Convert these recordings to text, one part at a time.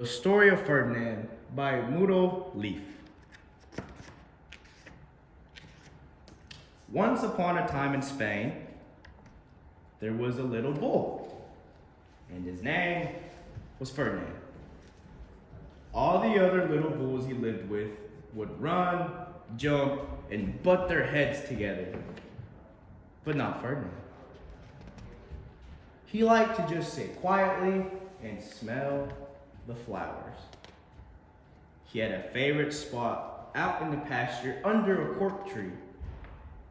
The Story of Ferdinand by Muro Leaf. Once upon a time in Spain, there was a little bull, and his name was Ferdinand. All the other little bulls he lived with would run, jump, and butt their heads together, but not Ferdinand. He liked to just sit quietly and smell the flowers. He had a favorite spot out in the pasture under a cork tree.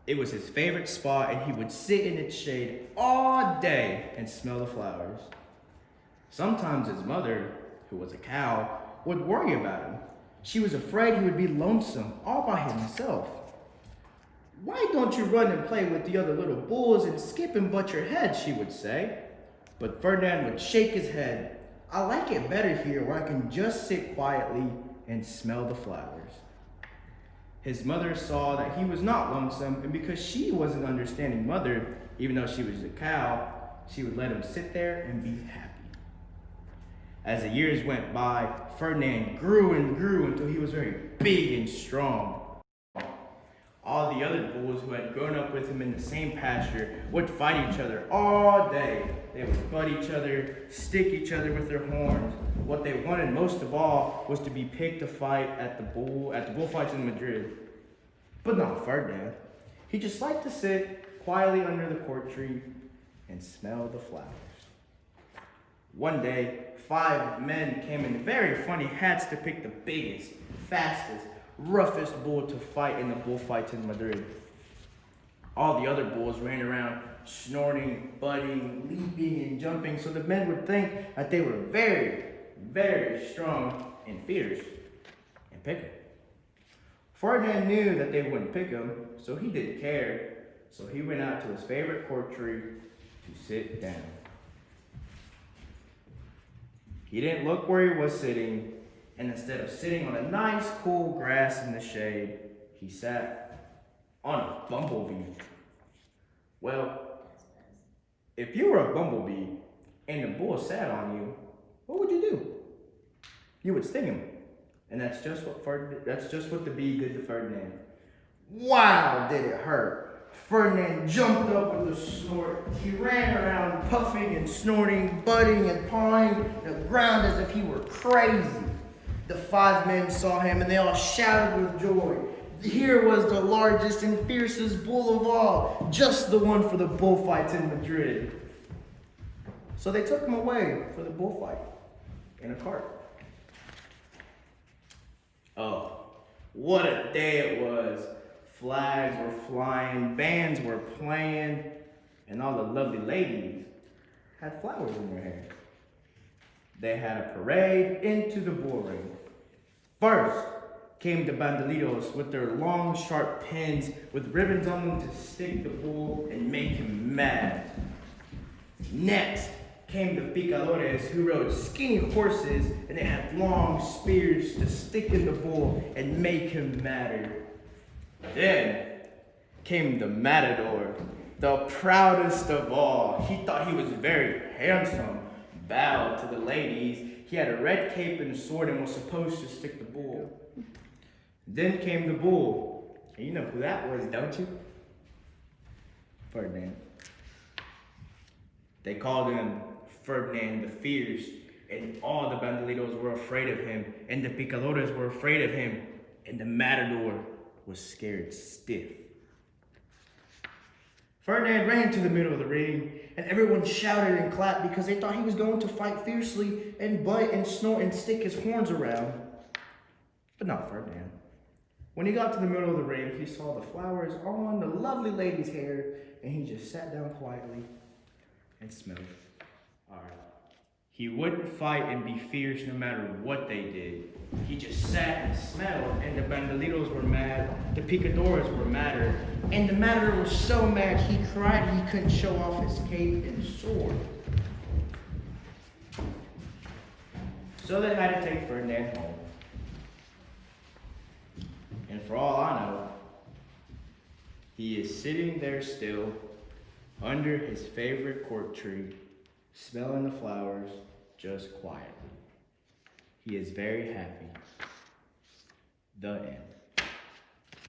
It was his favorite spot, and he would sit in its shade all day and smell the flowers. Sometimes his mother, who was a cow, would worry about him. She was afraid he would be lonesome all by himself. "Why don't you run and play with the other little bulls and skip and butt your head?" she would say. But Ferdinand would shake his head. "I like it better here where I can just sit quietly and smell the flowers." His mother saw that he was not lonesome, and because she was an understanding mother, even though she was a cow, she would let him sit there and be happy. As the years went by, Ferdinand grew and grew until he was very big and strong. All the other bulls who had grown up with him in the same pasture would fight each other all day. They would butt each other, stick each other with their horns. What they wanted most of all was to be picked to fight at the bullfights in Madrid. But not Ferdinand. He just liked to sit quietly under the cork tree and smell the flowers. One day, 5 men came in very funny hats to pick the biggest, fastest, roughest bull to fight in the bullfights in Madrid. All the other bulls ran around snorting, butting, leaping, and jumping, so the men would think that they were very, very strong and fierce and pick him. Ferdinand knew that they wouldn't pick him, so he didn't care. So he went out to his favorite cork tree to sit down. He didn't look where he was sitting, and instead of sitting on a nice cool grass in the shade, he sat on a bumblebee. Well, if you were a bumblebee and the bull sat on you, what would you do? You would sting him. And that's just what the bee did to Ferdinand. Wow, did it hurt. Ferdinand jumped up with a snort. He ran around puffing and snorting, butting and pawing the ground as if he were crazy. The 5 men saw him and they all shouted with joy. Here was the largest and fiercest bull of all, just the one for the bullfights in Madrid. So they took him away for the bullfight in a cart. Oh, what a day it was. Flags were flying, bands were playing, and all the lovely ladies had flowers in their hair. They had a parade into the bull ring. First came the bandoleros with their long, sharp pins with ribbons on them to stick the bull and make him mad. Next came the picadores, who rode skinny horses and they had long spears to stick in the bull and make him madder. Then came the matador, the proudest of all. He thought he was very handsome, bowed to the ladies. He had a red cape and a sword and was supposed to stick the bull. Then came the bull. And you know who that was, don't you? Ferdinand. They called him Ferdinand the Fierce, and all the bandoleros were afraid of him, and the picadores were afraid of him, and the matador was scared stiff. Ferdinand ran to the middle of the ring, and everyone shouted and clapped because they thought he was going to fight fiercely and butt and snort and stick his horns around. But not Ferdinand. When he got to the middle of the ring, he saw the flowers on the lovely lady's hair, and he just sat down quietly and smelled. All right. He wouldn't fight and be fierce no matter what they did. He just sat and smelled, and the bandoleros were mad, the picadores were madder, and the matador was so mad he cried he couldn't show off his cape and sword. So they had to take Ferdinand home. And for all I know, he is sitting there still under his favorite cork tree, smelling the flowers just quietly. He is very happy. The end.